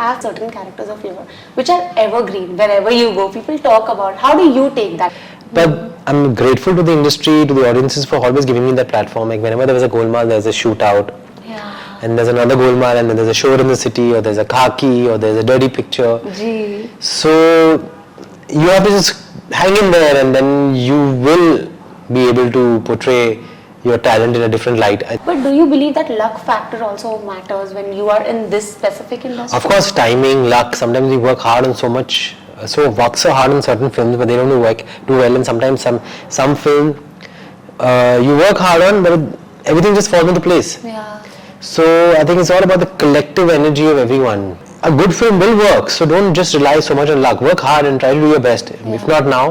have certain characters of your which are evergreen. Wherever you go, people talk about. How do you take that? But I'm grateful to the industry, to the audiences for always giving me that platform. Like whenever there was a Golmaal, there's a shootout. Yeah. And there's another Golmaal, and then there's a Shore in the City, or there's a Khaki, or there's a Dirty Picture. Gee. So you have to just hang in there, and then you will be able to portray your talent in a different light. But do you believe that luck factor also matters when you are in this specific industry? Of course, timing, luck. Sometimes you work hard on so much, work so hard on certain films, but they don't do well. And sometimes some film you work hard on, but everything just falls into place. Yeah. So I think it's all about the collective energy of everyone. A good film will work, so don't just rely so much on luck. Work hard and try to do your best. Yeah. If not now,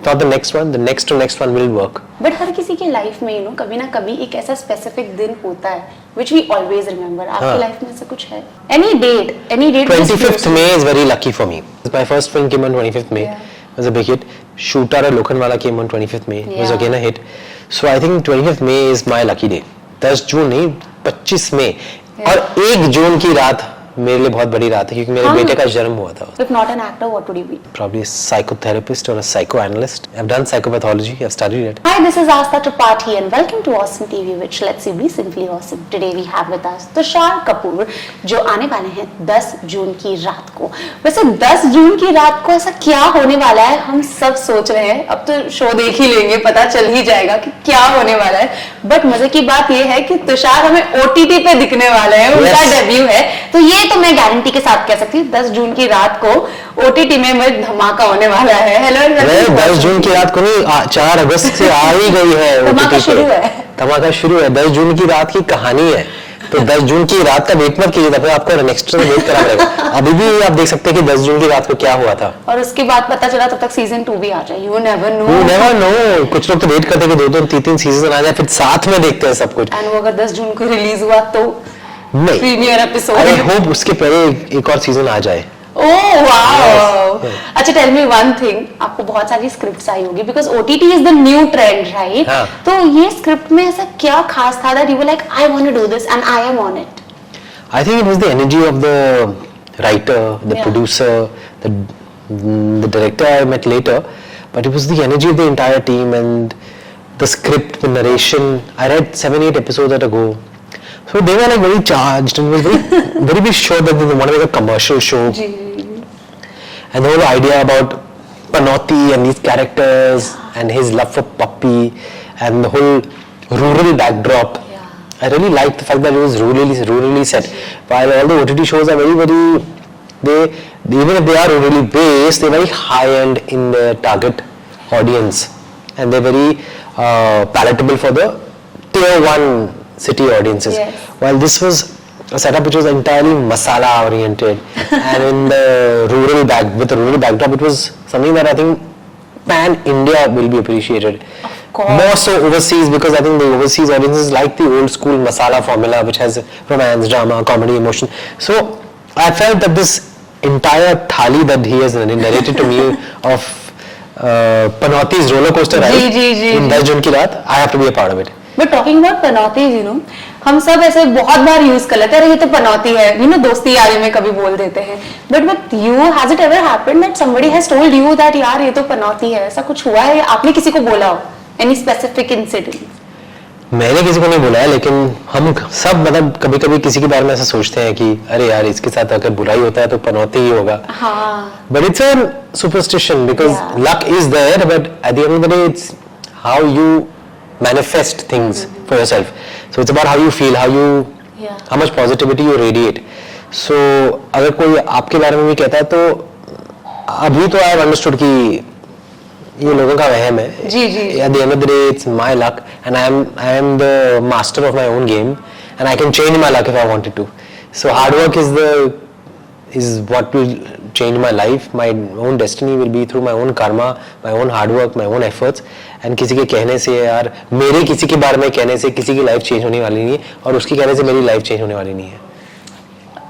not the next one, the next to next one will work. But हर किसी के life में कभी ना कभी एक ऐसा specific दिन होता है which we always remember. आपकी लाइफ में ऐसा कुछ है? Any date. 25th May is very lucky for me. My first film came on 25th May. Yeah. It was a big hit. Shooter or Lokhandwala came on 25th May. It was Yeah. again a hit. So I think 25th May is my lucky day. 10 जून नहीं, 25 मई और 1 जून की रात मेरे लिए बहुत बड़ी रात है क्योंकि मेरे बेटे का जन्म हुआ था. If not an actor, what would you be? Probably a psychotherapist or a psychoanalyst. I've done psychopathology. I've studied it. Hi, this is Astha Tripathi and welcome to Awesome TV, which lets you be simply awesome. Today we have with us Tushar Kapoor, जो आने वाले हैं 10 जून की रात को. वैसे 10 जून की रात को ऐसा क्या होने वाला है हम सब सोच रहे हैं. अब तो शो देख ही लेंगे, पता चल ही जाएगा कि क्या होने वाला है. बट मजे की बात ये है कि तुषार हमें OTT पे दिखने वाले हैं. उनका डेब्यू है, तो ये तो मैं गारंटी के साथ कह सकती हूँ 10 जून की रात को OTT में धमाका होने वाला है. हेलो 10 जून की रात को नहीं, 4 अगस्त से आ ही गई है. धमाका शुरू है. धमाका शुरू है. 10 जून की रात की कहानी है. तो 10 जून की रात का वेट मत कीजिए, तब आपको नेक्स्ट डे वेट करना पड़ेगा. अभी भी आप देख सकते हैं कि 10 जून की रात को क्या हुआ था. और उसके बाद पता चला तब तक सीजन 2 भी आ जाए. You never know. कुछ लोग तो वेट करते हैं कि 2-2 3-3 सीजन आ जाए, फिर साथ में देखते हैं सब कुछ. एंड वो अगर 10 जून को रिलीज हुआ तो प्रीमियर एपिसोड. आई होप उसके पहले एक और सीजन आ जाए. Oh wow. अच्छा, टेल मी वन थिंग. आपको बहुत सारी स्क्रिप्ट्स आई होगी because OTT is the new trend, right? तो ये स्क्रिप्ट में ऐसा क्या खास था that you were like I want to do this and I am on it? I think it was the energy of the writer, the producer, the director I met later, but it was the energy of the entire team and the script, the narration. I read 7-8 episodes at a go. So they were like very charged and were very sure that they want to make a commercial show. And the whole idea about Panoti and these characters and his love for Puppy and the whole rural backdrop. I really liked the fact that it was rurally set. While all the OTT shows are even if they are rurally based, they're very high-end in their target audience. And they're very palatable for the tier 1 city audiences. Yes. While this was a setup which was entirely masala oriented and in the with the rural backdrop, it was something that I think pan India will be appreciated. More so overseas, because I think the overseas audiences like the old school masala formula which has romance, drama, comedy, emotion. So I felt that this entire thali that he has narrated to me of Panoti's roller coaster ride in 10 जून की रात, I have to be a part of it. But talking about Panoti, हम सब ऐसे बहुत बार use कर लेते हैं, ये तो पनौती है, दोस्ती यारी में कभी बोल देते हैं. But with you, has it ever happened that somebody has told you that यार ये तो पनौती है? ऐसा कुछ हुआ है? आपने किसी को बोला हो? Any specific incident? मैंने किसी को नहीं बोला है, लेकिन हम सब मतलब कभी-कभी किसी के बारे में ऐसा सोचते हैं कि अरे यार इसके साथ अगर बुराई होता है तो पनौती ही होगा. हाँ. But it's a superstition because luck is there, but at the end of the day, it's how you manifest things for yourself. So it's about how you feel, how much positivity you radiate. So अगर कोई आपके बारे में भी कहता है तो अभी तो I have understood कि ये लोगों का वहम है. At the end of the day, it's my luck, and I am the master of my own game, and I can change my luck if I wanted to. So hard work is what will change my life. My own destiny will be through my own karma, my own hard work, my own efforts. And किसी के कहने से यार मेरे किसी के बारे में कहने से किसी की लाइफ चेंज होने वाली नहीं है, और उसके कहने से मेरी लाइफ चेंज होने वाली नहीं है.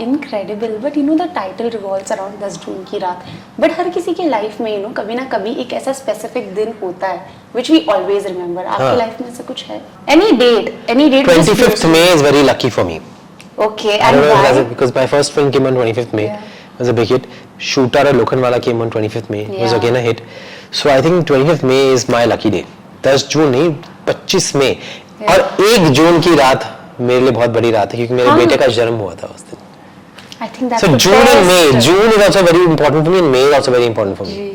Incredible, but the title revolves around 10 जून की रात. But हर किसी के लाइफ में कभी ना कभी एक ऐसा स्पेसिफिक दिन होता है which we always remember. आपकी लाइफ में ऐसा कुछ है? Any date. 25th May is very lucky for me. Okay, and why? Because my first film came on 25th May. was a big hit. Shooter or Lokhandwala came on 25th May. It was Yeah. again a hit. So I think 25th May is my lucky day. 10 जून नहीं 25 मई और 1 जून की रात मेरे लिए बहुत बड़ी रात है क्योंकि मेरे हाँ। बेटे का जन्म हुआ था उस दिन. I think that's So the June and May. best. June is also very important for me and May is also very important for me. Ji.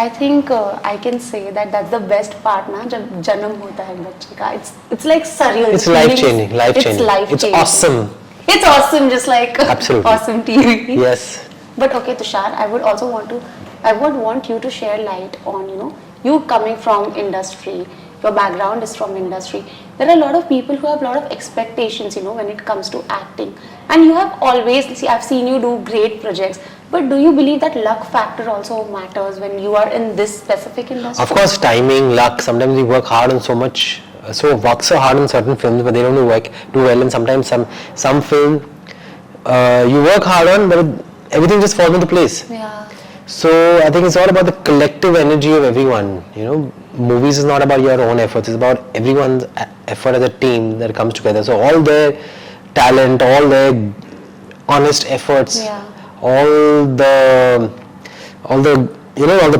I think I can say that that's the best part ना जब जन्म होता है बच्चे का. It's like surreal. It's The life feelings- changing. Life It's changing. life It's changing. awesome. It's awesome, just like Absolutely. awesome TV. Yes. But okay, Tushar, I would want you to share light on, you coming from industry, your background is from industry. There are a lot of people who have a lot of expectations, when it comes to acting. And you have always, I've seen you do great projects. But do you believe that luck factor also matters when you are in this specific industry? Of course, timing, luck. Sometimes you work hard on work so hard on certain films, but they don't do well. And sometimes some film you work hard on, but everything just falls into place. Yeah. So I think it's all about the collective energy of everyone. Movies is not about your own efforts; it's about everyone's effort as a team that comes together. So all their talent, all their honest efforts, Yeah. all the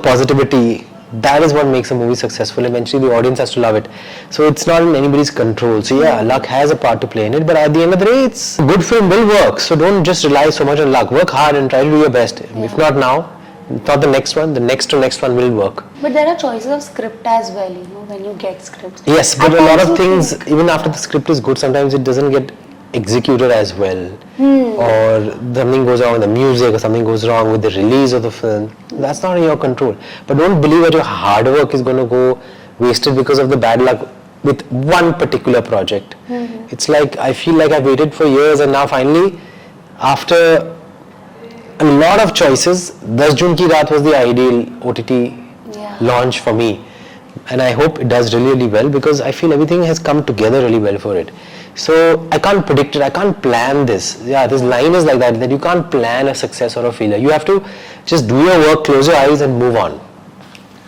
positivity. That is what makes a movie successful. Eventually, the audience has to love it. So it's not in anybody's control. So yeah, luck has a part to play in it. But at the end of the day, it's a good film will work. So don't just rely so much on luck. Work hard and try to do your best. If not now, not the next one. The next to next one will work. But there are choices of script as well, when you get scripts. Yes, but I a lot of also things, think- even after the script is good, sometimes it doesn't get executed as well, or something goes wrong with the music, or something goes wrong with the release of the film. That's not in your control. But don't believe that your hard work is going to go wasted because of the bad luck with one particular project. It's like I feel like I've waited for years, and now finally, after a lot of choices, 10 June ki raat was the ideal OTT Yeah. launch for me. And I hope it does really, really well because I feel everything has come together really well for it. So I can't predict it, I can't plan this. Yeah, this line is like that you can't plan a success or a failure. You have to just do your work, close your eyes and move on.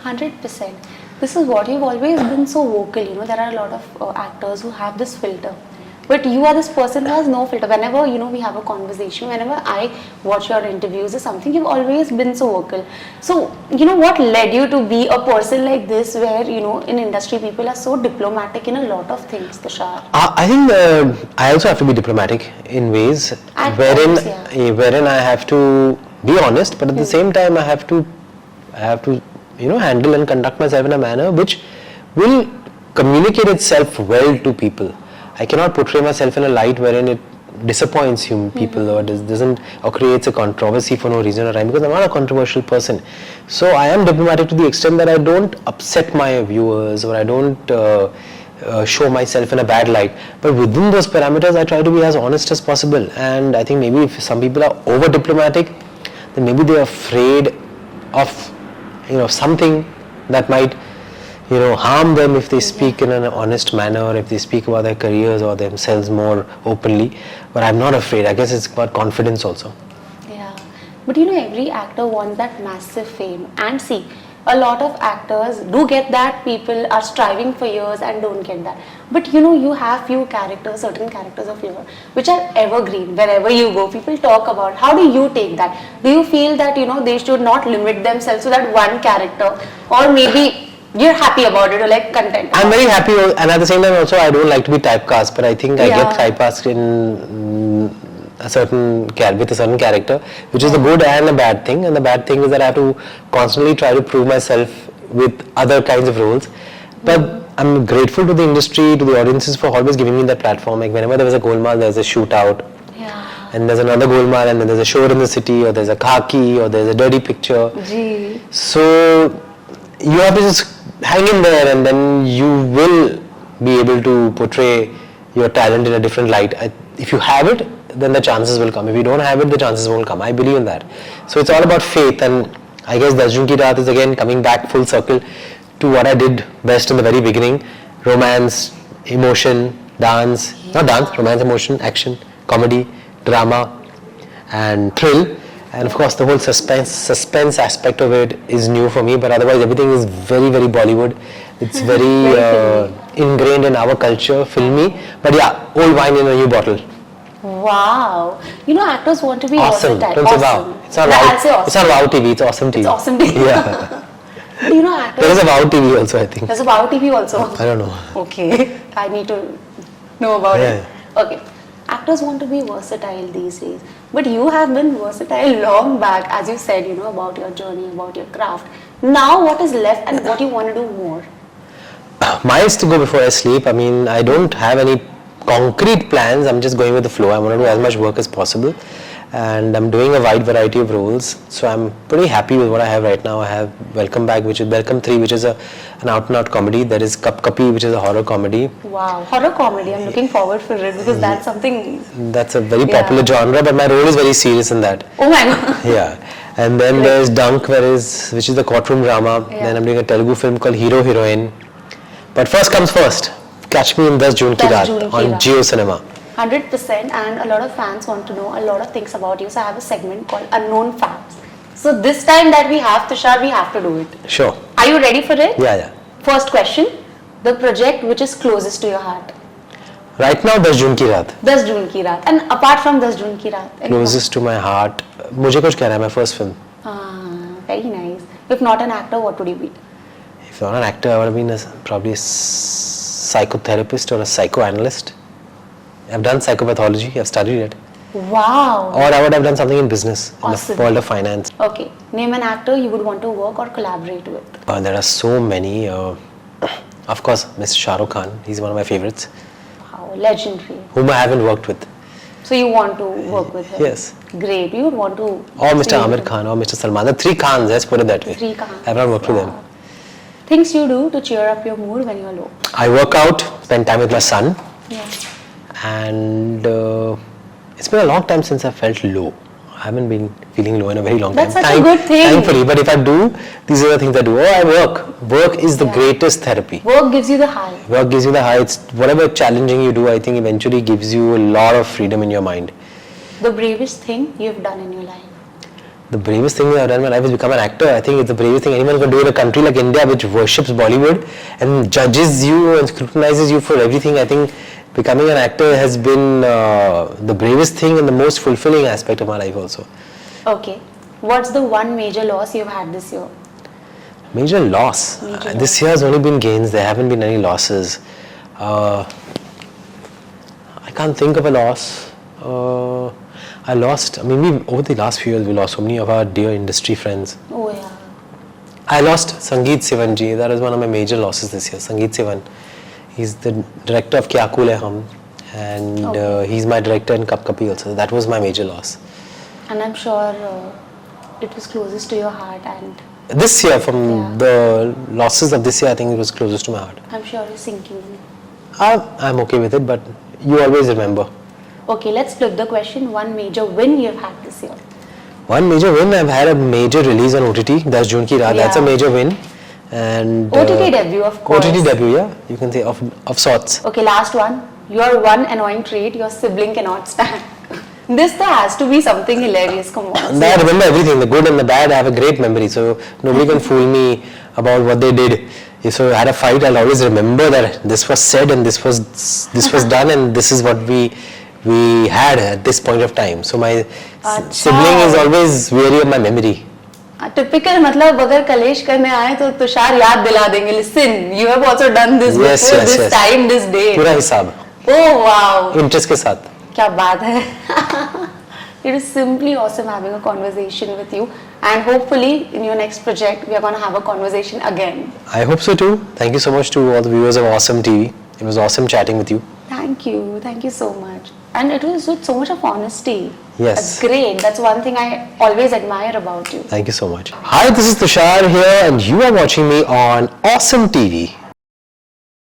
100%. This is what you've always been so vocal. There are a lot of actors who have this filter, but you are this person who has no filter. Whenever we have a conversation, whenever I watch your interviews or something, you've always been so vocal. So what led you to be a person like this, where in industry people are so diplomatic in a lot of things, Tushar? I think I also have to be diplomatic in ways At wherein times, yeah. wherein I have to be honest, but at the same time I have to handle and conduct myself in a manner which will communicate itself well to people. I cannot portray myself in a light wherein it disappoints people or doesn't or creates a controversy for no reason or rhyme, because I'm not a controversial person. So I am diplomatic to the extent that I don't upset my viewers or I don't show myself in a bad light, but within those parameters I try to be as honest as possible. And I think maybe if some people are over diplomatic, then maybe they're afraid of something that might harm them if they speak in an honest manner, or if they speak about their careers or themselves more openly. But I'm not afraid. I guess it's about confidence also. Yeah, but every actor wants that massive fame, and see, a lot of actors do get that. People are striving for years and don't get that. But you have few characters, certain characters of yours, which are evergreen. Wherever you go, people talk about. How do you take that? Do you feel that they should not limit themselves to that one character, or maybe you're happy about it or like content? I'm very happy, and at the same time also I don't like to be typecast, but I think I get typecast in with a certain character, which is the good and a bad thing. And the bad thing is that I have to constantly try to prove myself with other kinds of roles. But I'm grateful to the industry, to the audiences for always giving me that platform. Like whenever there was a Golmaal, there's a shootout. Yeah. And there's another Golmaal, and then there's a Shore in the City, or there's a Khaki, or there's a Dirty Picture. Gee. So you have to just hang in there, and then you will be able to portray your talent in a different light. If you have it, then the chances will come. If you don't have it, the chances won't come. I believe in that. So it's all about faith, and I guess 10 June Ki Raat is again coming back full circle to what I did best in the very beginning: romance, emotion, dance, not dance, romance, emotion, action, comedy, drama, and thrill. And of course, the whole suspense aspect of it is new for me. But otherwise, everything is very, very Bollywood. It's very ingrained in our culture, filmy. But yeah, old wine in a new bottle. Wow. You know, actors want to be Awesome. versatile. Don't say wow. Awesome. It's not No, wow. I'll say awesome. It's not wow TV. It's awesome TV. It's awesome TV. Yeah. You know, actors. There is a wow TV also, I think. There's a Wow TV also. I don't know. Okay. I need to know about it. Yeah. Okay. Actors want to be versatile these days. But you have been versatile long back, as you said, you know, about your journey, about your craft. Now, what is left and what you want to do more? Mine is to go before I sleep. I mean, I don't have any concrete plans. I'm just going with the flow. I want to do as much work as possible. And I'm doing a wide variety of roles. So I'm pretty happy with what I have right now. I have Welcome Back, which is Welcome 3, which is an out-and-out comedy. There is Cup Kapi, which is a horror comedy. Wow. Horror comedy. I'm looking forward for it because that's something. That's a very Yeah. popular genre, but my role is very serious in that. Oh my God. Yeah. And then there's Dunk, which is the courtroom drama. Yeah. Then I'm doing a Telugu film called Hero Heroine. But first comes first. Catch me in 10 June ki 10 raat June ki on raat. Jio Cinema. 100%, and a lot of fans want to know a lot of things about you. So I have a segment called Unknown Facts. So this time that we have Tushar, we have to do it. Sure. Are you ready for it? Yeah. First question, the project which is closest to your heart. Right now 10 June ki raat. 10 June ki raat. And apart from 10 June ki raat. anyone? Closest to my heart. मुझे कुछ कहना है, my first film. Very nice. If not an actor, what would you be? If not an actor, I would have been probably a psychotherapist or a psychoanalyst. I've done psychopathology. I've studied it. Wow. Or I would have done something in business, in Awesome. the world of finance. Okay. Name an actor you would want to work or collaborate with. There are so many. Of course, Mr. Shah Rukh Khan. He's one of my favorites, Wow. Legendary. whom I haven't worked with. So you want to work with him? Yes. Great. You would want to. Or Mr. see Amir him. Khan or Mr. Salman. The 3 Khans, let's put it that way. 3 Khans. I've not worked with them. Wow. Things you do to cheer up your mood when you're low. I work out, spend time with my son, Yeah. and it's been a long time since I felt low. I haven't been feeling low in a very long That's time. such a good thing. Thankfully, but if I do, these are the things I do. Oh, I work. Work is the Yeah. greatest therapy. Work gives you the high. Work gives you the high. It's whatever challenging you do, I think eventually gives you a lot of freedom in your mind. The bravest thing you've done in your life. The bravest thing I've done in my life is become an actor. I think it's the bravest thing anyone can do in a country like India, which worships Bollywood and judges you and scrutinizes you for everything. I think becoming an actor has been the bravest thing and the most fulfilling aspect of my life also. Okay. What's the one major loss you've had this year? Major loss. Major This year has only been gains. There haven't been any losses. I can't think of a loss. Over the last few years, we lost so many of our dear industry friends. Oh yeah. I lost Sangeet Sivanji. That was one of my major losses this year. Sangeet Sivan. He's the director of Kya Cool Hai Hum, and Okay. he's my director in Cup Kapi also. That was my major loss. And I'm sure it was closest to your heart, and This year, from Yeah. the losses of this year, I think it was closest to my heart. I'm sure you're sinking. I'm okay with it, but you always remember. Okay, let's flip the question. One major win you've had this year. One major win, I've had a major release on OTT. That's June ki raat. That's a Yeah. major win. And OTT debut, of course. OTT debut, yeah, you can say of sorts. Okay, last one. Your one annoying trait your sibling cannot stand. There has to be something hilarious. Come on. And I remember everything, the good and the bad. I have a great memory, so nobody can fool me about what they did. If so I had a fight, I'll always remember that this was said and this was done, and this is what we had at this point of time. So my sibling is always wary of my memory. Typical मतलब अगर कलेश करने आए तो तुषार याद दिला देंगे. Listen, you have also done this Yes, before yes, this yes. time, this day. पूरा हिसाब, Oh wow. इंटरेस्ट के साथ. क्या बात है. It is simply awesome having a conversation with you, and hopefully in your next project we are going to have a conversation again. I hope so too. Thank you so much to all the viewers of Awesome TV. It was awesome chatting with you. Thank you so much. And it was with so much of honesty. Yes. That's great. That's one thing I always admire about you. Thank you so much. Hi, this is Tushar here, and you are watching me on Awesome TV.